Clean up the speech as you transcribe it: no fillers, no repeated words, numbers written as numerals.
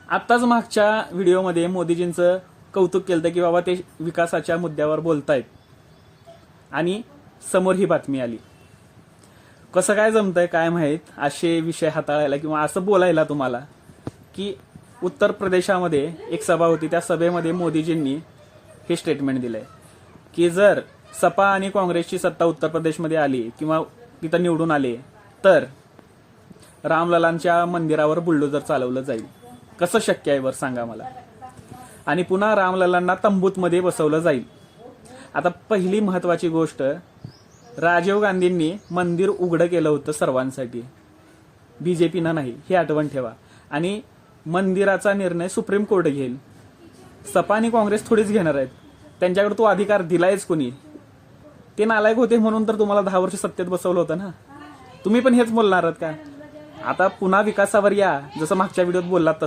आत्ताच मागच्या व्हिडिओमध्ये मोदीजींचं कौतुक केलं की बाबा ते विकासाच्या मुद्द्यावर बोलतायत आणि समोर ही बातमी आली. कसं काय जमतंय काय माहीत असे विषय हाताळायला किंवा असं बोलायला तुम्हाला की उत्तर प्रदेशामध्ये एक सभा होती, त्या सभेमध्ये मोदीजींनी हे स्टेटमेंट दिलंय की जर सपा आणि काँग्रेसची सत्ता उत्तर प्रदेशमध्ये आली किंवा तिथं निवडून आले तर रामललांच्या मंदिरावर बुलडोजर चालवलं जाईल. कसं शक्य आहे बरं सांगा मला. आणि पुन्हा रामललांना तंबूतमध्ये बसवलं जाईल. आता पहिली महत्वाची गोष्ट, राजीव गांधींनी मंदिर उघडं केलं होतं सर्वांसाठी, बीजेपीनं नाही, हे आठवण ठेवा. आणि मंदिराचा निर्णय सुप्रीम कोर्ट घेईल. सपा आणि काँग्रेस थोडीच घेणार आहेत. त्यांच्याकडे तो अधिकार दिलायच कोणी. ते नालायक होते म्हणून तर तुम्हाला 10 वर्ष सत्तेत बसवलं होतं ना. तुम्ही पण हेच बोलणार आहात का. आता पुन्हा विकासावर या, जसं मागच्या व्हिडिओत बोललात तसं.